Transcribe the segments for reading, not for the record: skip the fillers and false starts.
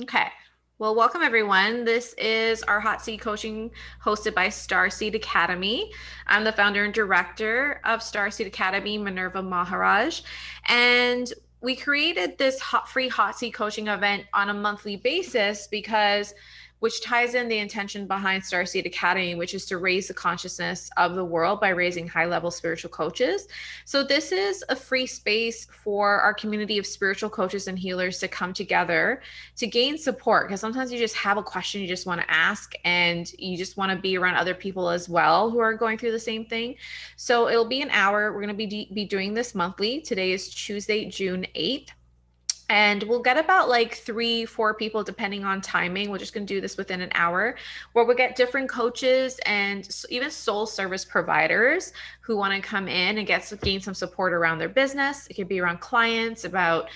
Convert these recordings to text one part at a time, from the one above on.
Okay. Well, welcome everyone. This is our Hot Seat Coaching hosted by Starseed Academy. I'm the founder and director of Starseed Academy, Minerva Maharajh. And we created this free hot seat coaching event on a monthly basis because which ties in the intention behind Starseed Academy, which is to raise the consciousness of the world by raising high-level spiritual coaches. So this is a free space for our community of spiritual coaches and healers to come together to gain support, because sometimes you just have a question you just want to ask and you just want to be around other people as well who are going through the same thing. So it'll be an hour. We're going to be doing this monthly. Today is Tuesday, June 8th. And we'll get about like 3, 4 people depending on timing. We're just going to do this within an hour, where we'll get different coaches and even soul service providers who want to come in and gain some support around their business. It could be around clients, about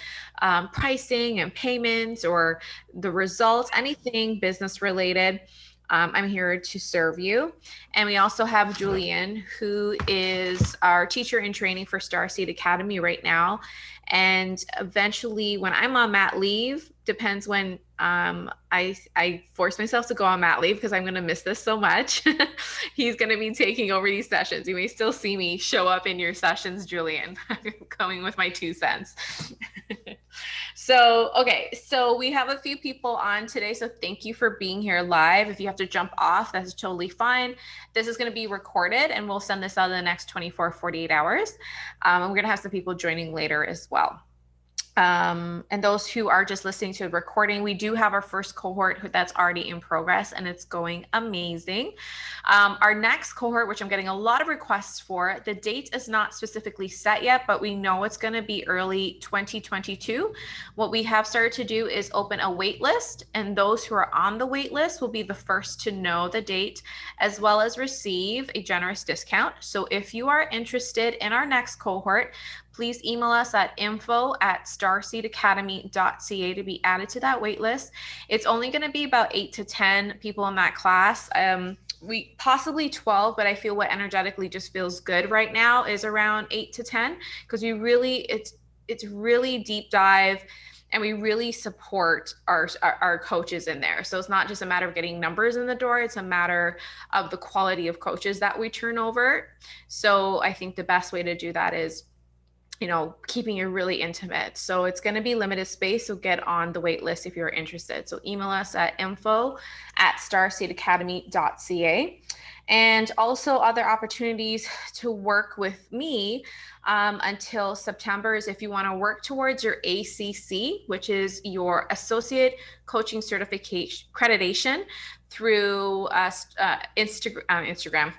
pricing and payments, or the results, anything business related. I'm here to serve you. And we also have Julian, who is our teacher in training for Starseed Academy right now. And eventually, when I'm on mat leave, depends when I force myself to go on mat leave because I'm going to miss this so much. He's going to be taking over these sessions. You may still see me show up in your sessions, Julian. I'm coming with my 2 cents. So we have a few people on today. So thank you for being here live. If you have to jump off, that's totally fine. This is going to be recorded and we'll send this out in the next 24, 48 hours. And we're going to have some people joining later as well. And those who are just listening to the recording, we do have our first cohort that's already in progress and it's going amazing. Our next cohort, which I'm getting a lot of requests for, the date is not specifically set yet, but we know it's going to be early 2022. What we have started to do is open a wait list, and those who are on the wait list will be the first to know the date, as well as receive a generous discount. So if you are interested in our next cohort, please email us at info@starseedacademy.ca to be added to that wait list. It's only going to be about 8 to 10 people in that class. We possibly 12, but I feel what energetically just feels good right now is around 8 to 10, because it's really deep dive, and we really support our coaches in there. So it's not just a matter of getting numbers in the door, it's a matter of the quality of coaches that we turn over. So I think the best way to do that is, keeping it really intimate. So it's going to be limited space. So get on the wait list if you're interested. So email us at info@starseedacademy.ca. And also other opportunities to work with me until September is if you want to work towards your ACC, which is your Associate Coaching Certification accreditation through Instagram,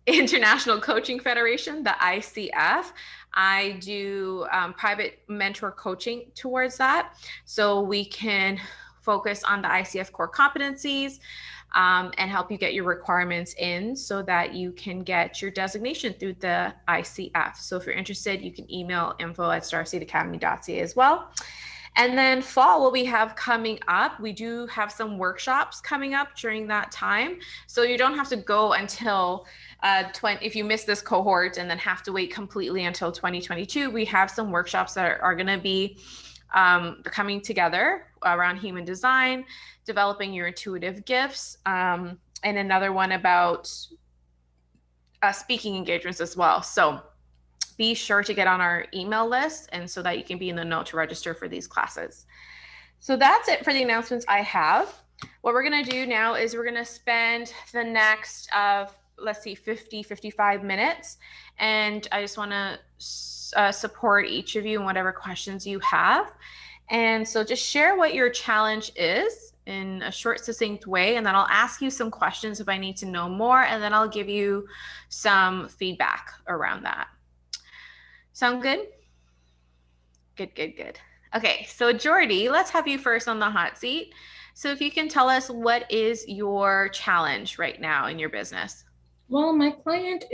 International Coaching Federation, the ICF. I do private mentor coaching towards that. So we can focus on the ICF core competencies and help you get your requirements in so that you can get your designation through the ICF. So if you're interested, you can email info@starseedacademy.ca as well. And then fall, what we have coming up, we do have some workshops coming up during that time. So you don't have to go until if you miss this cohort and then have to wait completely until 2022. We have some workshops that are going to be coming together around human design, developing your intuitive gifts, and another one about speaking engagements as well. So be sure to get on our email list, and so that you can be in the know to register for these classes. So that's it for the announcements I have. What we're going to do now is we're going to spend the next 50, 55 minutes. And I just want to support each of you in whatever questions you have. And so just share what your challenge is in a short, succinct way. And then I'll ask you some questions if I need to know more. And then I'll give you some feedback around that. Sound good? Good. Okay, so Jordy, let's have you first on the hot seat. So if you can tell us, what is your challenge right now in your business? Well, my client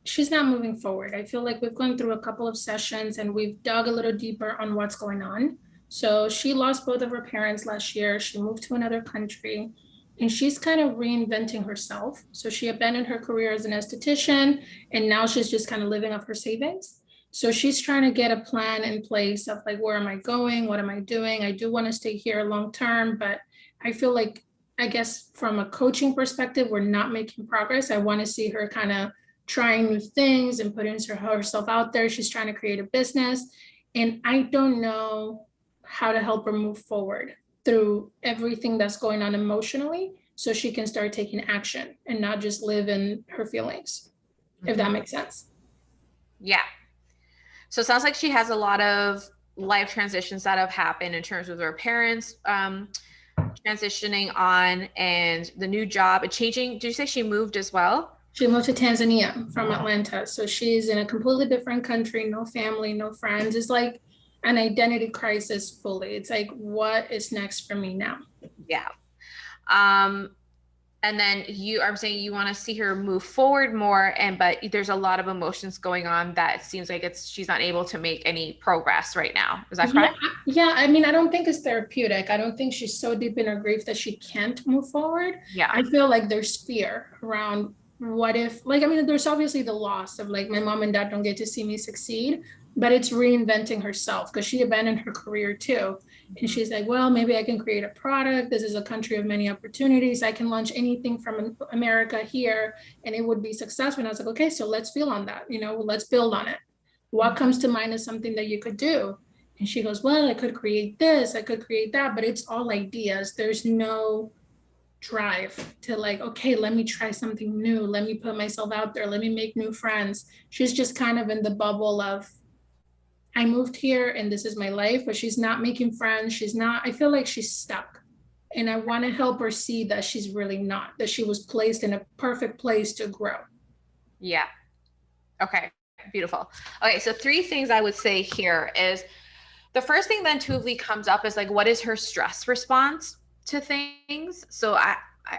she's not moving forward. I feel like we've gone through a couple of sessions and we've dug a little deeper on what's going on. So she lost both of her parents last year. She moved to another country and she's kind of reinventing herself. So she abandoned her career as an esthetician and now she's just kind of living off her savings. So she's trying to get a plan in place of like, where am I going? What am I doing? I do want to stay here long term, but I feel like, I guess from a coaching perspective, we're not making progress. I want to see her kind of trying new things and putting herself out there. She's trying to create a business. And I don't know how to help her move forward through everything that's going on emotionally so she can start taking action and not just live in her feelings, if that Mhm. makes sense. Yeah. So it sounds like she has a lot of life transitions that have happened in terms of her parents transitioning on and the new job and changing. Did you say she moved as well? She moved to Tanzania from Atlanta. So she's in a completely different country, no family, no friends. It's like an identity crisis fully. It's like, what is next for me now? Yeah. Um, and then I'm saying you want to see her move forward more, but there's a lot of emotions going on that seems like she's not able to make any progress right now. Is that Yeah, correct? yeah. I mean, I don't think it's therapeutic. I don't think she's so deep in her grief that she can't move forward. Yeah. I feel like there's fear around what if, like, I mean, there's obviously the loss of like my mom and dad don't get to see me succeed, but it's reinventing herself because she abandoned her career too. And Mhm. she's like, well, maybe I can create a product. This is a country of many opportunities. I can launch anything from America here and it would be successful. And I was like, okay, so let's feel on that. Let's build on it. What comes to mind is something that you could do? And she goes, well, I could create this, I could create that, but it's all ideas. There's no drive to like, okay, let me try something new. Let me put myself out there. Let me make new friends. She's just kind of in the bubble of, I moved here and this is my life, but she's not making friends. She's not, I feel like she's stuck. And I want to help her see that she's really not, that she was placed in a perfect place to grow. Yeah. Okay. Beautiful. Okay. So three things I would say here is the first thing that intuitively comes up is like, what is her stress response to things? So I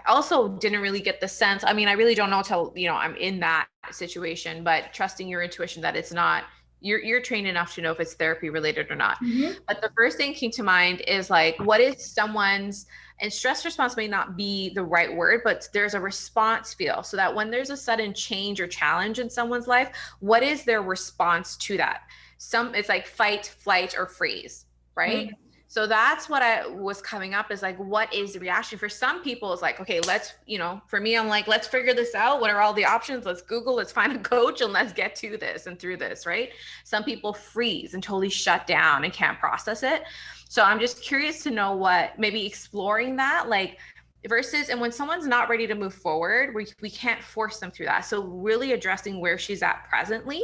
also didn't really get the sense. I mean, I really don't know till, I'm in that situation, but trusting your intuition that it's not, you're trained enough to know if it's therapy related or not. Mm-hmm. But the first thing came to mind is like, what is someone's, and stress response may not be the right word, but there's a response feel. So that when there's a sudden change or challenge in someone's life, what is their response to that? It's like fight, flight, or freeze, right? Mm-hmm. So that's what I was coming up is like, what is the reaction? For some people, it's like, okay, for me, I'm like, let's figure this out. What are all the options? Let's Google, let's find a coach and let's get to this and through this, right? Some people freeze and totally shut down and can't process it. So I'm just curious to know what, maybe exploring that, like, versus, and when someone's not ready to move forward, we can't force them through that. So really addressing where she's at presently,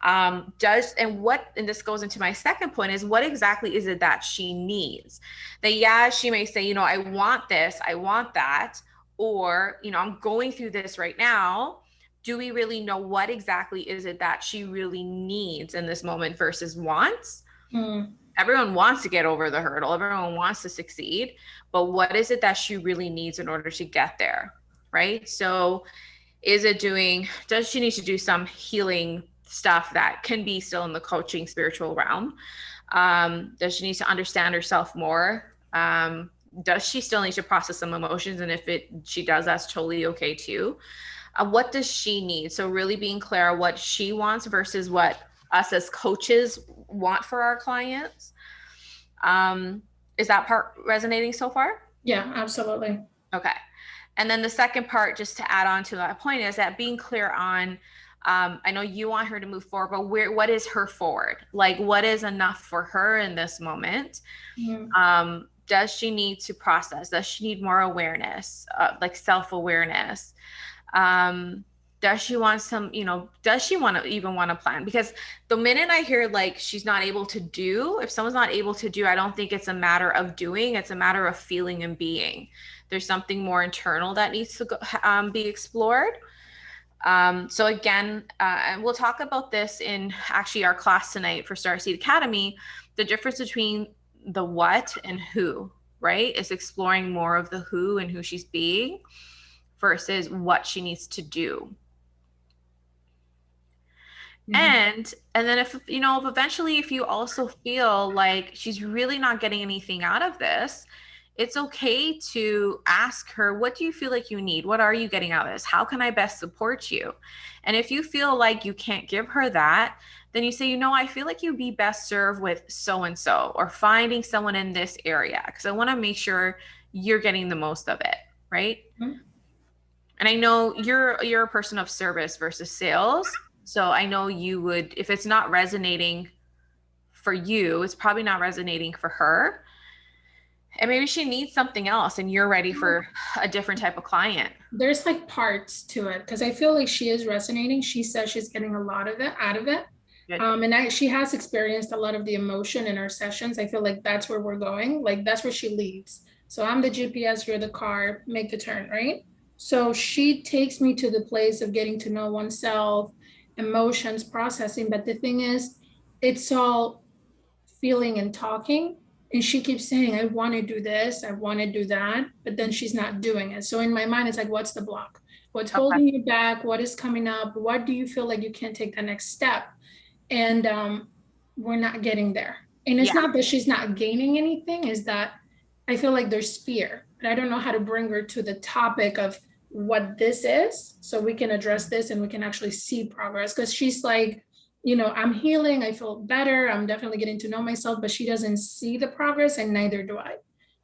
and this goes into my second point, is what exactly is it that she needs? That, yeah, she may say, I want this, I want that, or, I'm going through this right now. Do we really know what exactly is it that she really needs in this moment versus wants? Mm-hmm. Everyone wants to get over the hurdle, everyone wants to succeed, but what is it that she really needs in order to get there? Right? So does she need to do some healing stuff that can be still in the coaching spiritual realm? Does she need to understand herself more? Does she still need to process some emotions? And if she does, that's totally okay too. What does she need? So really being clear on what she wants versus what us as coaches want for our clients. Is that part resonating so far? Yeah, absolutely. Okay. And then the second part, just to add on to that point, is that being clear on, I know you want her to move forward, but what is her forward? Like, what is enough for her in this moment? Mm-hmm. Does she need to process? Does she need more awareness, like self-awareness? Um, does she want does she even want to plan? Because the minute I hear like she's not able to do, if someone's not able to do, I don't think it's a matter of doing, it's a matter of feeling and being. There's something more internal that needs to be explored. So again, and we'll talk about this in actually our class tonight for Starseed Academy, the difference between the what and who, right? Is exploring more of the who and who she's being versus what she needs to do. Mm-hmm. And then if eventually if you also feel like she's really not getting anything out of this, it's okay to ask her, what do you feel like you need? What are you getting out of this? How can I best support you? And if you feel like you can't give her that, then you say, I feel like you'd be best served with so and so, or finding someone in this area, because I want to make sure you're getting the most of it, right? Mhm. And I know you're a person of service versus sales. So I know you would, if it's not resonating for you, it's probably not resonating for her. And maybe she needs something else and you're ready for a different type of client. There's like parts to it because I feel like she is resonating. She says she's getting a lot of it out of it. Good. She has experienced a lot of the emotion in our sessions. I feel like that's where we're going. Like that's where she leads. So I'm the GPS, you're the car, make the turn, right? So she takes me to the place of getting to know oneself, emotions, processing. But the thing is, it's all feeling and talking. And she keeps saying, I want to do this, I want to do that, but then she's not doing it. So in my mind, it's like, what's the block? What's Okay. holding you back? What is coming up? What do you feel like you can't take the next step? And we're not getting there. And it's Yeah. not that she's not gaining anything, is that I feel like there's fear. And I don't know how to bring her to the topic of what this is so we can address this and we can actually see progress. Because she's like, I'm healing, I feel better, I'm definitely getting to know myself, but she doesn't see the progress and neither do I.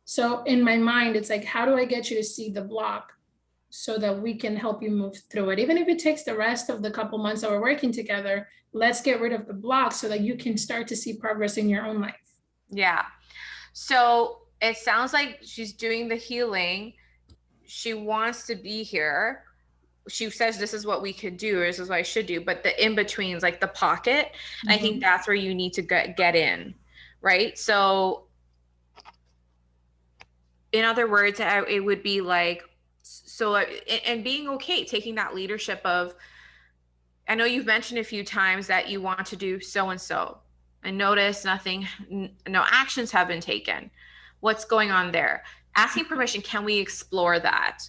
So in my mind, it's like, how do I get you to see the block so that we can help you move through it? Even if it takes the rest of the couple months that we're working together, let's get rid of the block so that you can start to see progress in your own life. Yeah. So it sounds like she's doing the healing. She wants to be here. She says this is what we could do, or this is what I should do. But the in betweens, like the pocket, I think Mhm. that's where you need to get in, right? So in other words, it would be like, so, and being okay, taking that leadership of, I know you've mentioned a few times that you want to do so and so, and notice nothing, no actions have been taken. What's going on there? Asking permission, can we explore that?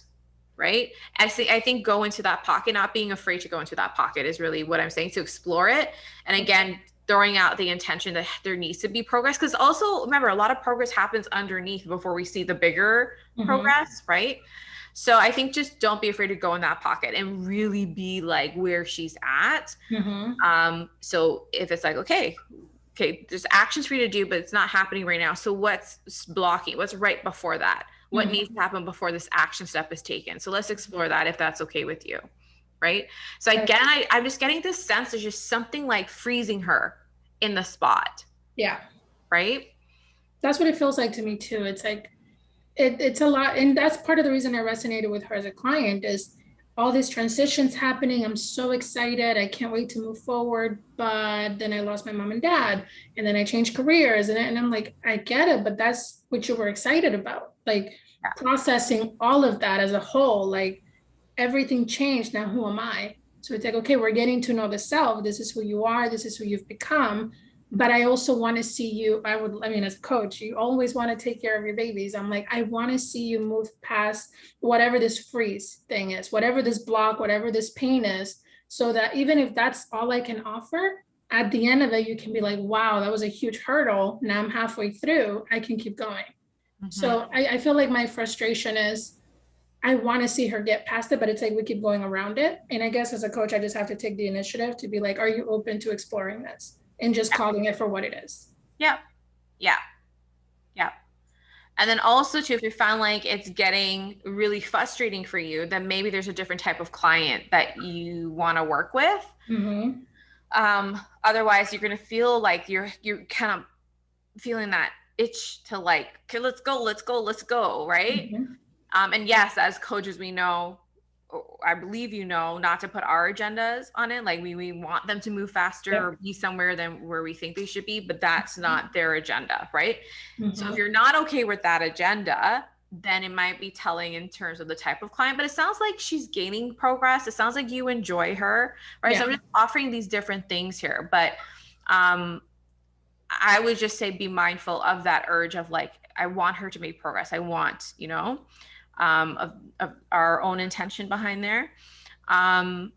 Right? I think go into that pocket, not being afraid to go into that pocket is really what I'm saying, to explore it. And again, throwing out the intention that there needs to be progress. Because also remember, a lot of progress happens underneath before we see the bigger Mhm. progress, right? So I think just don't be afraid to go in that pocket and really be like where she's at. Mhm. So if it's like, okay, there's actions for you to do, but it's not happening right now. So what's blocking? What's right before that? What needs to Mhm. happen before this action step is taken? So let's explore that if that's okay with you. Right. So Okay. again, I'm just getting this sense there's just something like freezing her in the spot. Yeah, Right. that's what it feels like to me too. It's like it's a lot, and that's part of the reason I resonated with her as a client is all these transitions happening. I'm so excited, I can't wait to move forward, but then I lost my mom and dad, and then I changed careers, and I'm like, I get it, but that's what you were excited about, like Yeah. processing all of that as a whole, like everything changed. Now who am I? So it's like, okay, we're getting to know the self, this is who you are, this is who you've become, but I also want to see you. I mean, as a coach, you always want to take care of your babies. I'm like, I want to see you move past whatever this freeze thing is, whatever this block, whatever this pain is, so that even if that's all I can offer, at the end of it, you can be like, wow, that was a huge hurdle. Now I'm halfway through, I can keep going. Mm-hmm. So I feel like my frustration is I want to see her get past it, but it's like we keep going around it. And I guess as a coach, I just have to take the initiative to be like, are you open to exploring this and just calling it for what it is? Yeah. Yeah. Yeah. And then also too, if you found like it's getting really frustrating for you, then maybe there's a different type of client that you want to work with. Mm-hmm. Otherwise, you're gonna feel like you're kind of feeling that itch to like, okay, let's go, let's go, let's go, right? Mm-hmm. And yes, as coaches, we know, I believe not to put our agendas on it. Like we want them to move faster Yep. or be somewhere than where we think they should be, but that's not their agenda, right? So if Mm-hmm. you're not okay with that agenda, then it might be telling in terms of the type of client. But it sounds like she's gaining progress. It sounds like you enjoy her, right? So Yeah. I'm just offering these different things here, but um, I would just say be mindful of that urge of like, I want her to make progress. I want, of our own intention behind there. Um,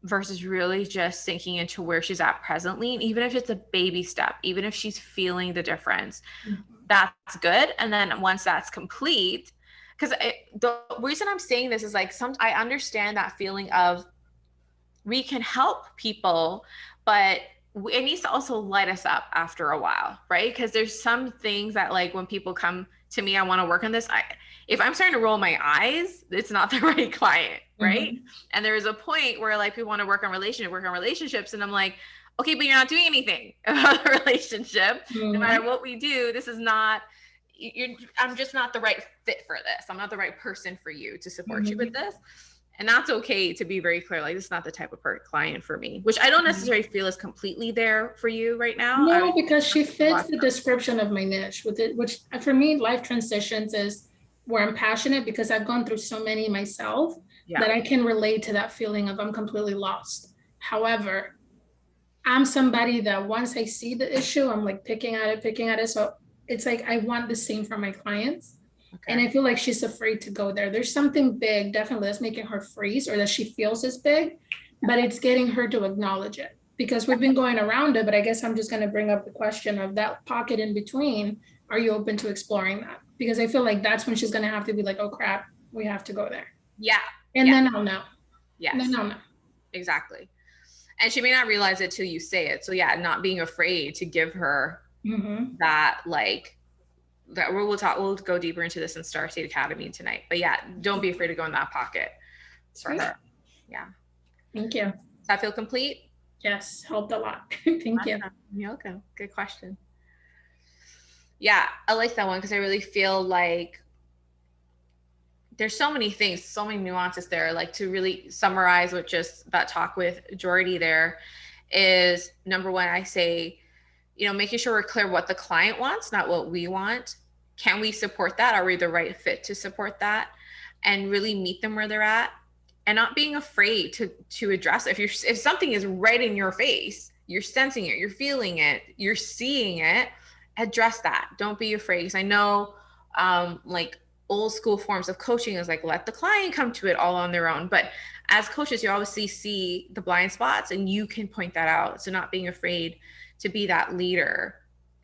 versus really just sinking into where she's at presently. And even if it's a baby step, even if she's feeling the difference, that's good. And then once that's complete, because the reason I'm saying this is like I understand that feeling of we can help people, but it needs to also light us up after a while, right? Because there's some things that like when people come to me, I want to work on this. If I'm starting to roll my eyes, it's not the right client, right? Mm-hmm. And there is a point where like people want to work on relationships, and I'm like, okay, but you're not doing anything about the relationship. No Mm-hmm. matter what we do, this is not. I'm just not the right fit for this. I'm not the right person for you to support you with Mm-hmm. this. And that's okay to be very clear. Like, this is not the type of client for me, which I don't necessarily feel is completely there for you right now. No, because she fits the description of my niche with it, which for me, life transitions is where I'm passionate because I've gone through so many myself Yeah. that I can relate to that feeling of I'm completely lost. However, I'm somebody that once I see the issue, I'm like picking at it. So it's like I want the same for my clients. And I Okay. feel like she's afraid to go there. There's something big, definitely, that's making her freeze or that she feels is big, but it's getting her to acknowledge it because we've been going around it. But I guess I'm just going to bring up the question of that pocket in between. Are you open to exploring that? Because I feel like that's when she's going to have to be like, oh crap, we have to go there. Yeah. And Yeah. then I'll know. Yes. Then I'll know. Exactly. And she may not realize it till you say it. So yeah, not being afraid to give her that like that we'll go deeper into this in Starseed Academy tonight. But yeah, don't be afraid to go in that pocket for her. Yeah. Thank you. Does that feel complete? Yes, helped a lot. Thank you. You're welcome. Good question. Yeah, I like that one because I really feel like there's so many things, so many nuances there. Like to really summarize with just that talk with Jordy there is number one, I say, making sure we're clear what the client wants, not what we want. Can we support that? Are we the right fit to support that? And really meet them where they're at, and not being afraid to address it. If something is right in your face, you're sensing it, you're feeling it, you're seeing it, address that. Don't be afraid. Because I know, like old school forms of coaching is like let the client come to it all on their own. But as coaches, you obviously see the blind spots, and you can point that out. So not being afraid to be that leader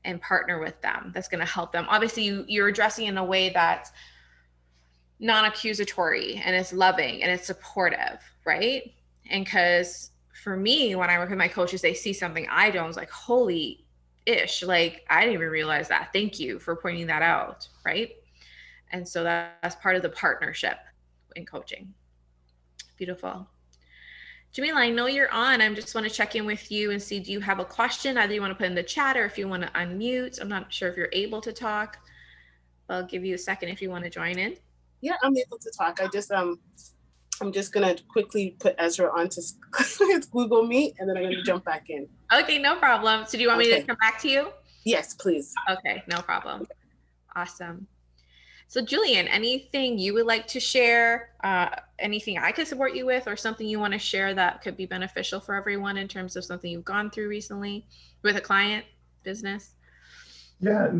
and partner with them. That's going to help them. Obviously, you're addressing in a way that's non-accusatory and it's loving and it's supportive, right? And because for me, when I work with my coaches, they see something I don't. It's like, holy ish, like I didn't even realize that. Thank you for pointing that out, right? And so that's part of the partnership in coaching. Beautiful. Jamila, I know you're on. I just want to check in with you and see, do you have a question? Either you want to put in the chat or if you want to unmute. I'm not sure if you're able to talk. I'll give you a second if you want to join in. Yeah, I'm able to talk. I'm just gonna quickly put Ezra onto Google Meet, and then I'm gonna jump back in. Okay, no problem. So do you want me to come back to you? Yes, please. Okay, no problem. Awesome. So Julian, anything you would like to share? Anything I could support you with, or something you want to share that could be beneficial for everyone in terms of something you've gone through recently with a client, business? Yeah,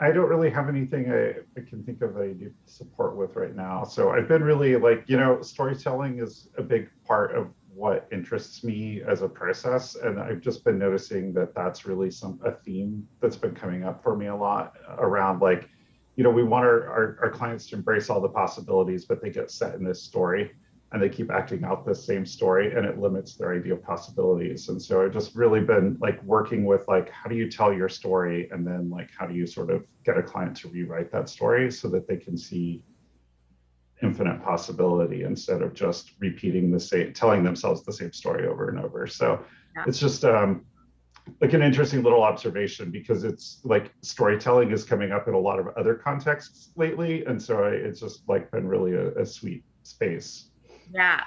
I don't really have anything I can think of I need support with right now. So I've been really like, storytelling is a big part of what interests me as a process. And I've just been noticing that that's really a theme that's been coming up for me a lot around like, we want our clients to embrace all the possibilities, but they get set in this story and they keep acting out the same story and it limits their idea of possibilities. And so I've just really been like working with like, how do you tell your story? And then like, how do you sort of get a client to rewrite that story so that they can see infinite possibility instead of just telling themselves the same story over and over. So it's just like an interesting little observation because it's like storytelling is coming up in a lot of other contexts lately. And so it's just like been really a sweet space. Yeah,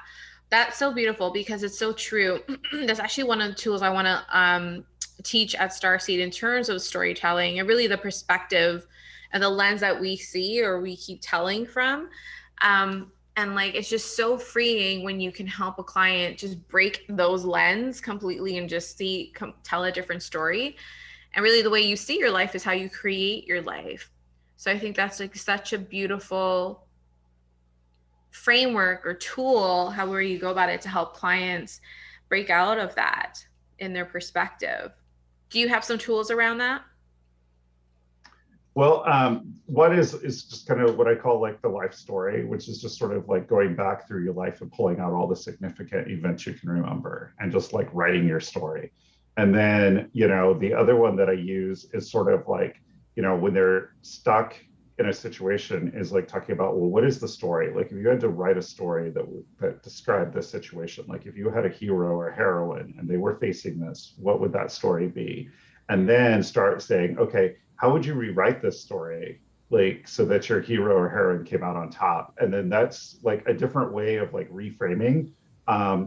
that's so beautiful because it's so true. That's actually one of the tools I want to teach at Starseed in terms of storytelling and really the perspective and the lens that we see or we keep telling from. And like, it's just so freeing when you can help a client just break those lens completely and just tell a different story. And really the way you see your life is how you create your life. So I think that's like such a beautiful framework or tool, however you go about it, to help clients break out of that in their perspective? Do you have some tools around that? Well, one is just kind of what I call like the life story, which is just sort of like going back through your life and pulling out all the significant events you can remember and just like writing your story. And then, the other one that I use is sort of like, when they're stuck in a situation, is like talking about, well, what is the story? Like if you had to write a story that described this situation, like if you had a hero or heroine and they were facing this, what would that story be? And then start saying, okay, how would you rewrite this story, like so that your hero or heroine came out on top? And then that's like a different way of like reframing,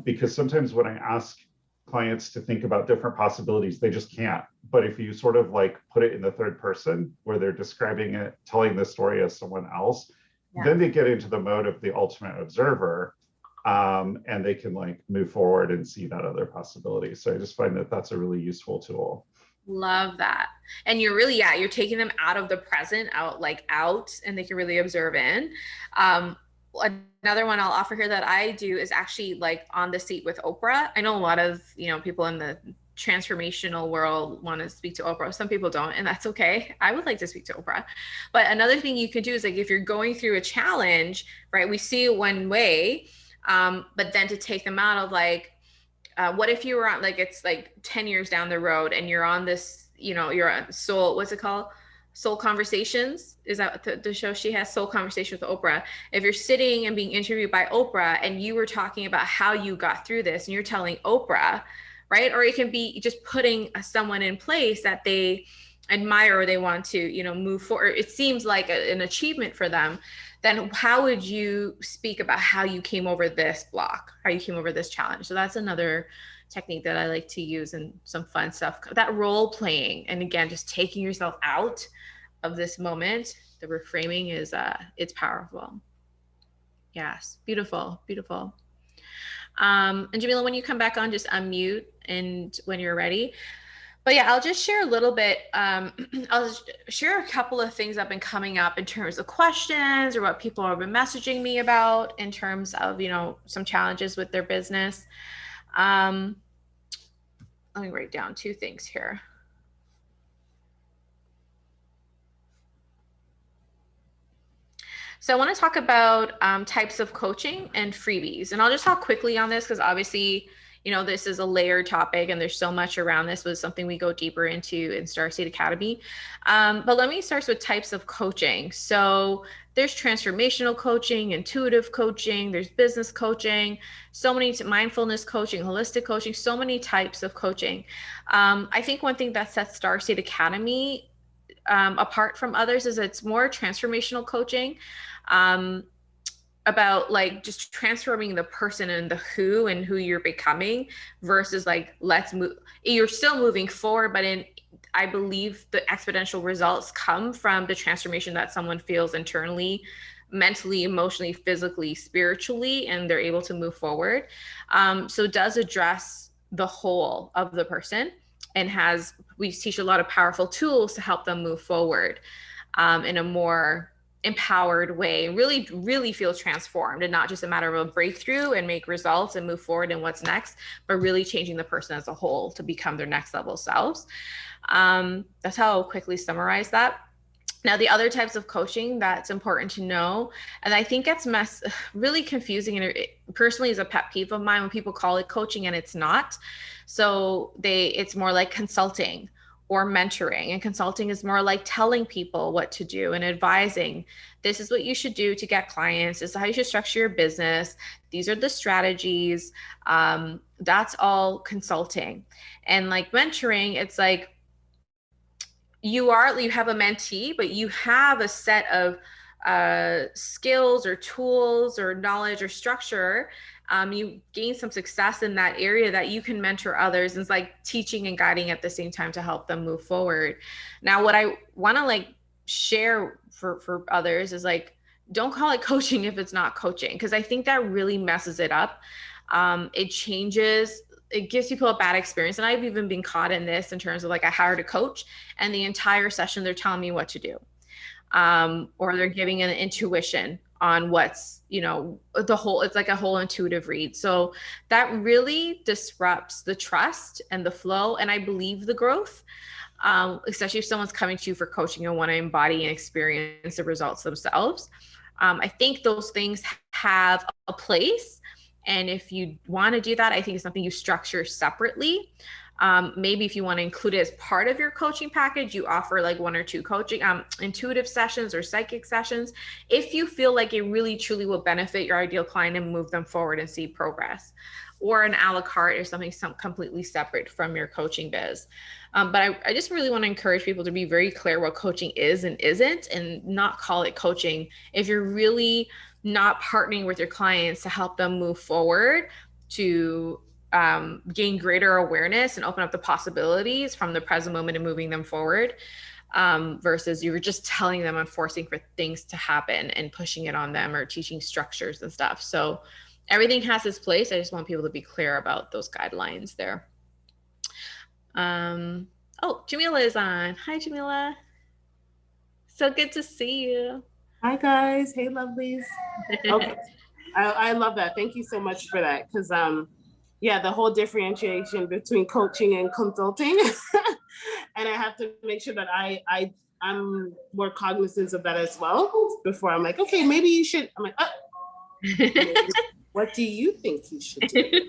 because sometimes when I ask clients to think about different possibilities, they just can't. But if you sort of like put it in the third person where they're describing it, telling the story as someone else, then they get into the mode of the ultimate observer, and they can like move forward and see that other possibility. So I just find that that's a really useful tool. Love that. And you're really, you're taking them out of the present, out, and they can really observe in. Another one I'll offer here that I do is actually like on the seat with Oprah. I know a lot of, people in the transformational world want to speak to Oprah. Some people don't, and that's okay. I would like to speak to Oprah. But another thing you can do is like, if you're going through a challenge, right, we see it one way, but then to take them out of like, what if you were on, like, it's like 10 years down the road and you're on this, you're on Soul, what's it called? Soul Conversations. Is that the show she has? Soul Conversation with Oprah. If you're sitting and being interviewed by Oprah and you were talking about how you got through this and you're telling Oprah, right? Or it can be just putting someone in place that they admire or they want to, move forward. It seems like an achievement for them. Then how would you speak about how you came over this block, how you came over this challenge? So that's another technique that I like to use, and some fun stuff. That role playing, and again, just taking yourself out of this moment. The reframing is it's powerful. Yes, beautiful, beautiful. And Jamila, when you come back on, just unmute and when you're ready. But yeah, I'll just share a little bit. I'll share a couple of things that have been coming up in terms of questions or what people have been messaging me about in terms of, some challenges with their business. Let me write down two things here. So I want to talk about types of coaching and freebies. And I'll just talk quickly on this because obviously, this is a layered topic and there's so much around this, was something we go deeper into in Starseed Academy. But let me start with types of coaching. So there's transformational coaching, intuitive coaching, there's business coaching, so many mindfulness coaching, holistic coaching, so many types of coaching. I think one thing that sets Starseed Academy apart from others is it's more transformational coaching. About like just transforming the person and the who and who you're becoming versus like, let's move, you're still moving forward, but I believe the exponential results come from the transformation that someone feels internally, mentally, emotionally, physically, spiritually, and they're able to move forward. So it does address the whole of the person, and we teach a lot of powerful tools to help them move forward in a more empowered way, and really feel transformed, and not just a matter of a breakthrough and make results and move forward and what's next, but really changing the person as a whole to become their next level selves. That's how I'll quickly summarize that. Now, the other types of coaching that's important to know, and I think it's really confusing, and it personally is a pet peeve of mine when people call it coaching and it's not. So it's more like consulting or mentoring, and consulting is more like telling people what to do and advising. This is what you should do to get clients. This is how you should structure your business. These are the strategies. That's all consulting. And like mentoring, it's like you have a mentee, but you have a set of skills or tools or knowledge or structure. You gain some success in that area that you can mentor others. And it's like teaching and guiding at the same time to help them move forward. Now, what I want to like share for others is like, don't call it coaching if it's not coaching, because I think that really messes it up. It gives people a bad experience. And I've even been caught in this in terms of like, I hired a coach and the entire session, they're telling me what to do. Or they're giving an intuition on what's, it's like a whole intuitive read. So that really disrupts the trust and the flow, and I believe the growth, especially if someone's coming to you for coaching and want to embody and experience the results themselves. I think those things have a place. And if you want to do that, I think it's something you structure separately. Maybe if you want to include it as part of your coaching package, you offer like 1 or 2 coaching, intuitive sessions or psychic sessions, if you feel like it really truly will benefit your ideal client and move them forward and see progress, or an a la carte or something completely separate from your coaching biz. But I just really want to encourage people to be very clear what coaching is and isn't, and not call it coaching if you're really not partnering with your clients to help them move forward, to gain greater awareness and open up the possibilities from the present moment and moving them forward, versus you were just telling them and forcing for things to happen and pushing it on them or teaching structures and stuff. So everything has its place. I just want people to be clear about those guidelines there. Oh, Jamila is on. Hi, Jamila. So good to see you. Hi, guys. Hey, lovelies. Okay. I love that. Thank you so much for that. Because, yeah, the whole differentiation between coaching and consulting. And I have to make sure that I'm more cognizant of that as well before I'm like, okay, maybe you should. I'm like, oh, what do you think you should do?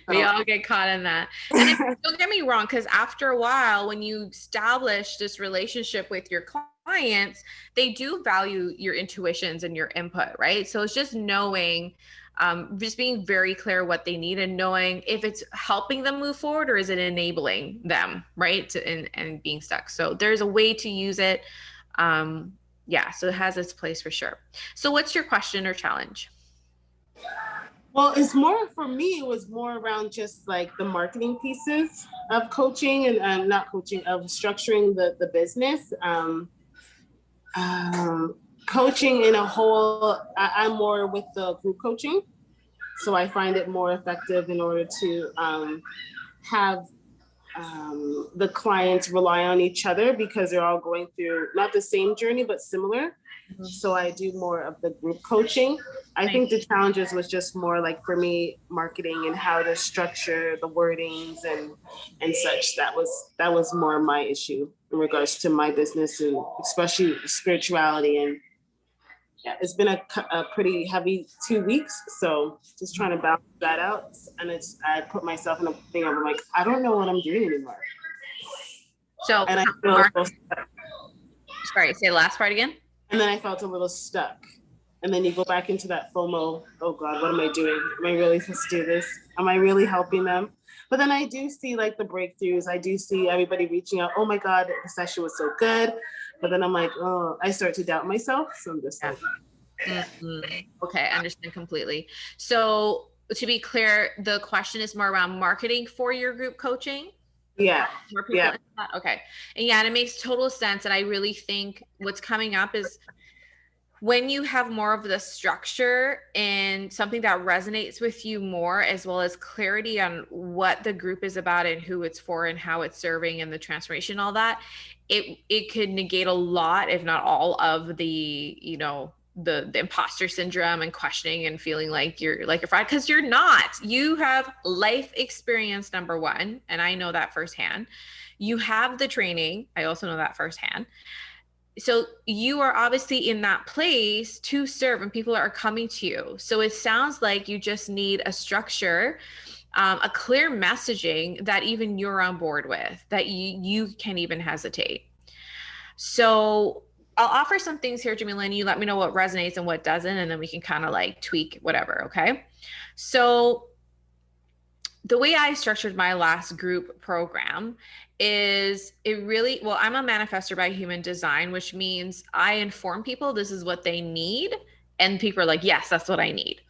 We all get caught in that. And don't get me wrong, because after a while, when you establish this relationship with your clients, they do value your intuitions and your input, right? So it's just knowing, just being very clear what they need and knowing if it's helping them move forward or is it enabling them, right? And being stuck. So there's a way to use it. Yeah, so it has its place for sure. So what's your question or challenge? Well, it's more for me, it was more around just like the marketing pieces of coaching and not coaching, of structuring the business. Coaching in a whole, I'm more with the group coaching. So I find it more effective in order to have the clients rely on each other because they're all going through not the same journey, but similar. Mm-hmm. So I do more of the group coaching. I think the challenges was just more like for me, marketing and how to structure the wordings and such. That was more my issue in regards to my business and especially spirituality. And yeah, it's been a pretty heavy 2 weeks. So just trying to balance that out. And I put myself in a thing of like, I don't know what I'm doing anymore. So, and I feel sorry, say the last part again. And then I felt a little stuck. And then you go back into that FOMO. Oh God, what am I doing? Am I really supposed to do this? Am I really helping them? But then I do see like the breakthroughs. I do see everybody reaching out. Oh my God, the session was so good. But then I'm like, oh, I start to doubt myself. So I'm just like. Mm-hmm. Okay, I understand completely. So to be clear, the question is more around marketing for your group coaching? Yeah. More people into that? Okay. And yeah, and it makes total sense. And I really think what's coming up is when you have more of the structure and something that resonates with you more, as well as clarity on what the group is about and who it's for and how it's serving and the transformation, all that, it could negate a lot, if not all of the, the imposter syndrome and questioning and feeling like you're like a fraud, because you're not. You have life experience, number one, and I know that firsthand. You have the training. I also know that firsthand. So you are obviously in that place to serve and people are coming to you. So it sounds like you just need a structure, a clear messaging that even you're on board with, that you can't even hesitate. So I'll offer some things here, Jamila, and you let me know what resonates and what doesn't, and then we can kind of like tweak whatever, okay? So the way I structured my last group program is I'm a manifestor by human design, which means I inform people this is what they need. And people are like, yes, that's what I need.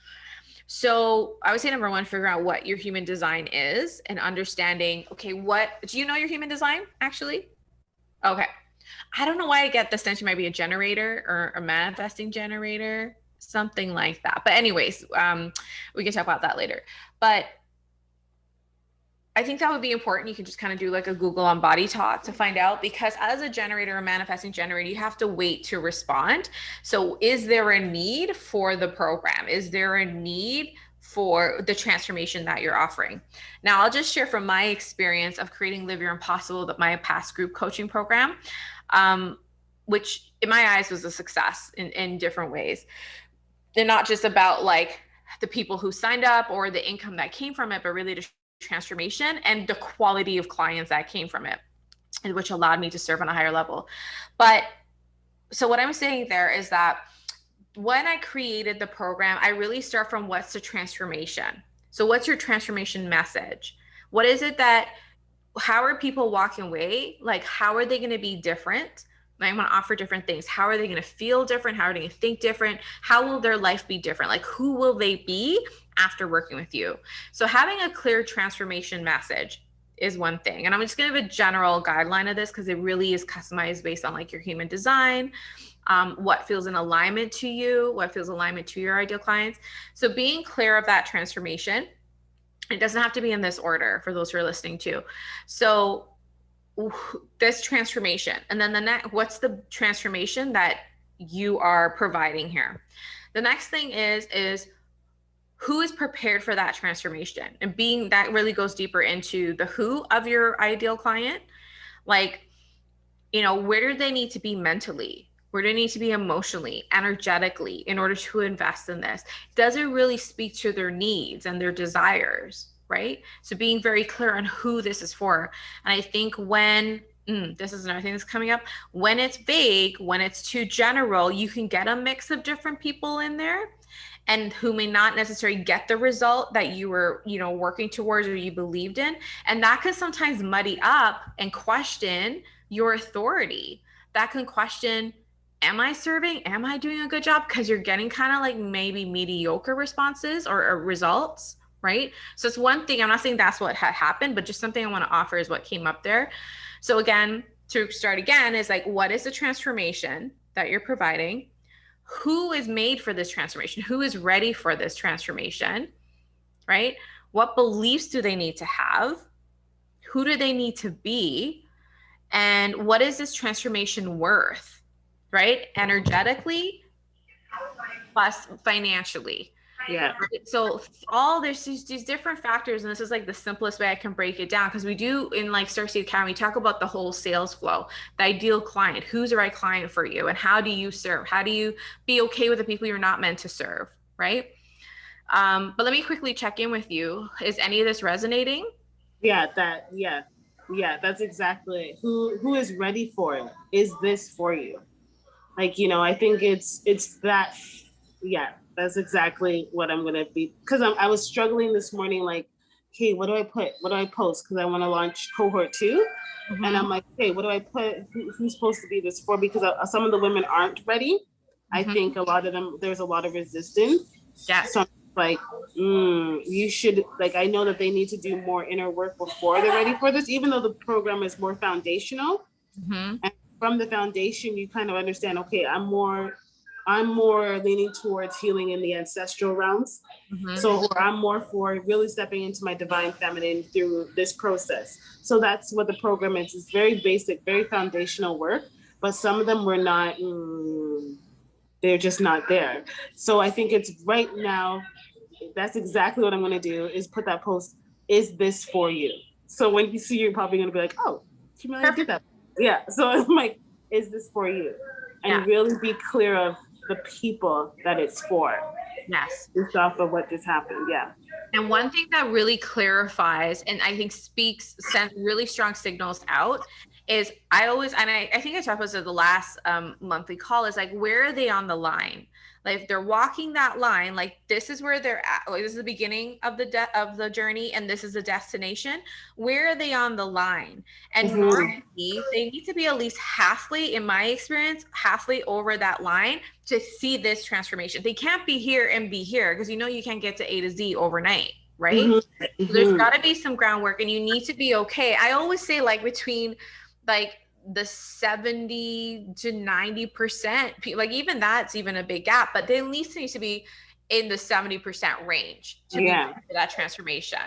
So I would say number one, figure out what your human design is and understanding, okay, do you know your human design actually? Okay. I don't know why I get the sense you might be a generator or a manifesting generator, something like that. But anyways, we can talk about that later. But I think that would be important. You can just kind of do like a Google on body talk to find out, because as a generator, a manifesting generator, you have to wait to respond. So is there a need for the program? Is there a need for the transformation that you're offering? Now, I'll just share from my experience of creating Live Your Impossible, that my past group coaching program, which in my eyes was a success in different ways. They're not just about like the people who signed up or the income that came from it, but really the transformation and the quality of clients that came from it, which allowed me to serve on a higher level. But so what I'm saying there is that when I created the program, I really start from what's the transformation. So what's your transformation message? What is it that, how are people walking away? Like, how are they going to be different? I'm going to offer different things. How are they going to feel different? How are they going to think different? How will their life be different? Like, who will they be after working with you? So having a clear transformation message is one thing. And I'm just going to give a general guideline of this because it really is customized based on like your human design, what feels in alignment to you, what feels alignment to your ideal clients. So being clear of that transformation, it doesn't have to be in this order for those who are listening too. So this transformation, and then the next, what's the transformation that you are providing here? The next thing is who is prepared for that transformation, and being that really goes deeper into the who of your ideal client. Like, you know, where do they need to be mentally? Where do they need to be emotionally, energetically in order to invest in this? Does it really speak to their needs and their desires? Right? So being very clear on who this is for. And I think when, this is another thing that's coming up, when it's vague, when it's too general, you can get a mix of different people in there and who may not necessarily get the result that you were, you know, working towards or you believed in. And that can sometimes muddy up and question your authority. That can question, am I serving? Am I doing a good job? Because you're getting kind of like maybe mediocre responses or results. Right? So it's one thing, I'm not saying that's what happened, but just something I want to offer is what came up there. So again, to start again is like, what is the transformation that you're providing? Who is made for this transformation? Who is ready for this transformation? Right? What beliefs do they need to have? Who do they need to be? And what is this transformation worth? Right? Energetically plus financially. Yeah. So all there's these different factors, and this is like the simplest way I can break it down, because we do in like Starseed Academy talk about the whole sales flow, the ideal client, who's the right client for you, and how do you serve? How do you be okay with the people you're not meant to serve, right? But let me quickly check in with you. Is any of this resonating? Yeah, that's exactly it. Who is ready for it? Is this for you? Like, you know, I think it's that. Yeah, that's exactly what I'm gonna be, because I was struggling this morning, like, okay, what do I put? What do I post? Because I want to launch cohort 2. Mm-hmm. And I'm like, hey, what do I put? Who's supposed to be this for? Because some of the women aren't ready. I think a lot of them, there's a lot of resistance. Yeah. So I'm like, you should, like, I know that they need to do more inner work before they're ready for this, even though the program is more foundational. Mm-hmm. And from the foundation, you kind of understand, okay, I'm more leaning towards healing in the ancestral realms. Mm-hmm. So I'm more for really stepping into my divine feminine through this process. So that's what the program is. It's very basic, very foundational work, but some of them were not, they're just not there. So I think it's right now, that's exactly what I'm going to do, is put that post, is this for you? So when you see, you're probably going to be like, oh, Kimberly did that. Yeah. So I'm like, is this for you? And really be clear of the people that it's for. Yes. Based off of what just happened. Yeah. And one thing that really clarifies, and I think sends really strong signals out, is I think I talked about this at the last monthly call, is like, where are they on the line? Like, if they're walking that line, like this is where they're at, like this is the beginning of the journey, and this is the destination. Where are they on the line? And normally they need to be at least halfway, in my experience, halfway over that line to see this transformation. They can't be here and be here, because you can't get to A to Z overnight, right? So there's got to be some groundwork, and you need to be okay. I always say, like, between like the 70 to 90%, like even that's even a big gap, but they at least need to be in the 70% range to be for that transformation,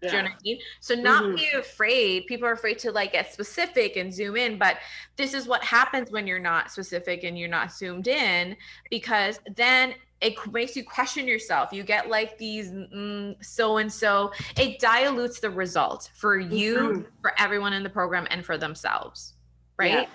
Do you know what I mean? So not be afraid. People are afraid to like get specific and zoom in, but this is what happens when you're not specific and you're not zoomed in, because then it makes you question yourself. You get like these so-and-so. It dilutes the result for you, for everyone in the program, and for themselves, right?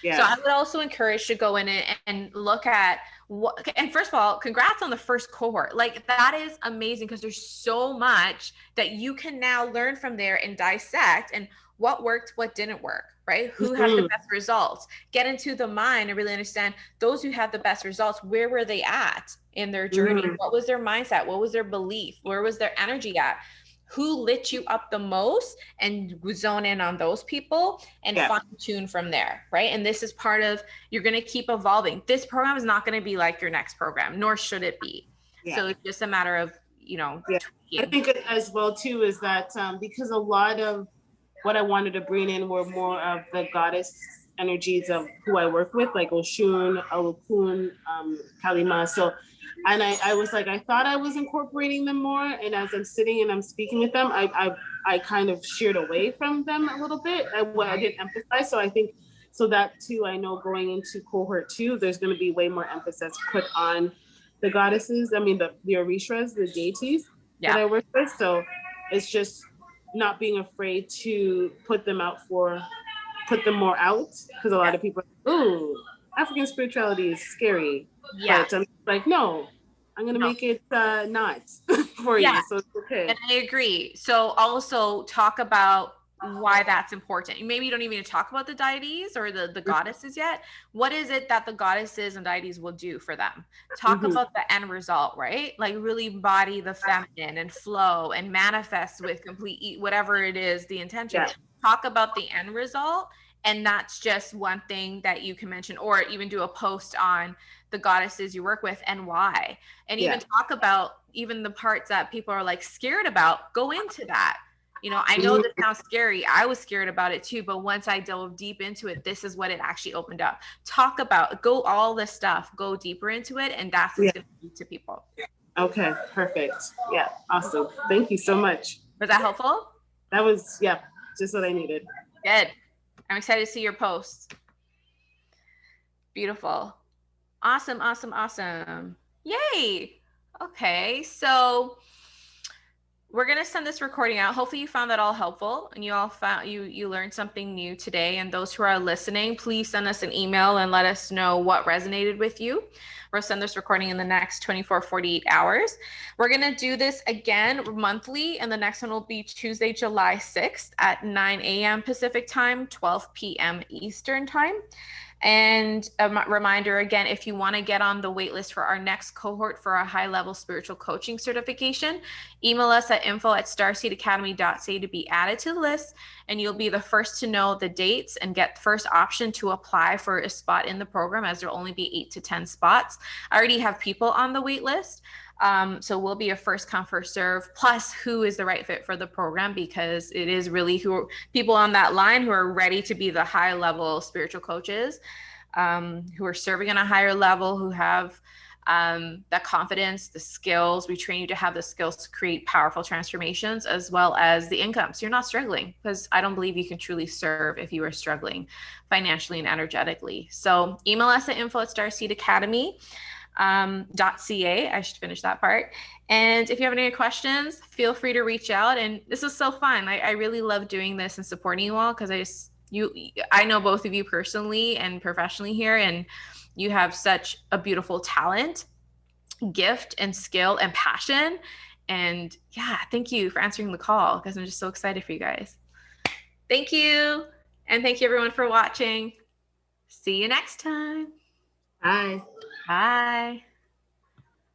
So I would also encourage to go in and look at what, and first of all, congrats on the first cohort. Like that is amazing, because there's so much that you can now learn from there and dissect, and what worked, what didn't work, right? Who had the best results? Get into the mind and really understand those who had the best results. Where were they at in their journey? What was their mindset? What was their belief? Where was their energy at? Who lit you up the most, and zone in on those people and fine tune from there, right? And this is part of, you're going to keep evolving. This program is not going to be like your next program, nor should it be. So it's just a matter of, you know, I think as well too is that because a lot of what I wanted to bring in were more of the goddess energies of who I work with, like Oshun, Olokun, Kalima. So, and I was like, I thought I was incorporating them more. And as I'm sitting and I'm speaking with them, I kind of sheared away from them a little bit. I didn't emphasize. So I think, so that too, I know going into cohort 2, there's going to be way more emphasis put on the goddesses. I mean, the Orishas, the deities that I work with. So it's just not being afraid to put them more out, because a lot of people are, ooh, African spirituality is scary. But I'm like, no, I'm going to make it not for you. So it's okay. And I agree. So also talk about why that's important. Maybe you don't even need to talk about the deities or the goddesses yet. What is it that the goddesses and deities will do for them? Talk about the end result, right? Like really embody the feminine and flow and manifest with complete, whatever it is, the intention. Talk about the end result. And that's just one thing that you can mention, or even do a post on the goddesses you work with and why. And even talk about even the parts that people are like scared about. Go into that. You know, I know this sounds scary. I was scared about it too, but once I dove deep into it, this is what it actually opened up. Talk about, go all this stuff, go deeper into it, and that's what's going to speak to people. Okay, perfect. Yeah, awesome. Thank you so much. Was that helpful? That was, just what I needed. Good. I'm excited to see your posts. Beautiful. Awesome, awesome, awesome. Yay. Okay, so we're going to send this recording out. Hopefully you found that all helpful and you all found you learned something new today. And those who are listening, please send us an email and let us know what resonated with you. We'll send this recording in the next 24, 48 hours. We're going to do this again monthly, and the next one will be Tuesday, July 6th at 9 a.m. Pacific time, 12 p.m. Eastern time. And a reminder again, if you want to get on the wait list for our next cohort for our high-level spiritual coaching certification, email us at info@starseedacademy.ca to be added to the list, and you'll be the first to know the dates and get the first option to apply for a spot in the program, as there'll only be 8 to 10 spots. I already have people on the wait list. So we'll be a first come, first serve, plus who is the right fit for the program, because it is really people on that line who are ready to be the high level spiritual coaches, who are serving on a higher level, who have that confidence, the skills. We train you to have the skills to create powerful transformations, as well as the income. So you're not struggling, because I don't believe you can truly serve if you are struggling financially and energetically. So email us at info@starseedacademy.ca. I should finish that part. And if you have any questions, feel free to reach out. And this is so fun. I really love doing this and supporting you all, because I know both of you personally and professionally here, and you have such a beautiful talent, gift, and skill and passion. And thank you for answering the call, because I'm just so excited for you guys. Thank you. And thank you everyone for watching. See you next time. Bye. Bye.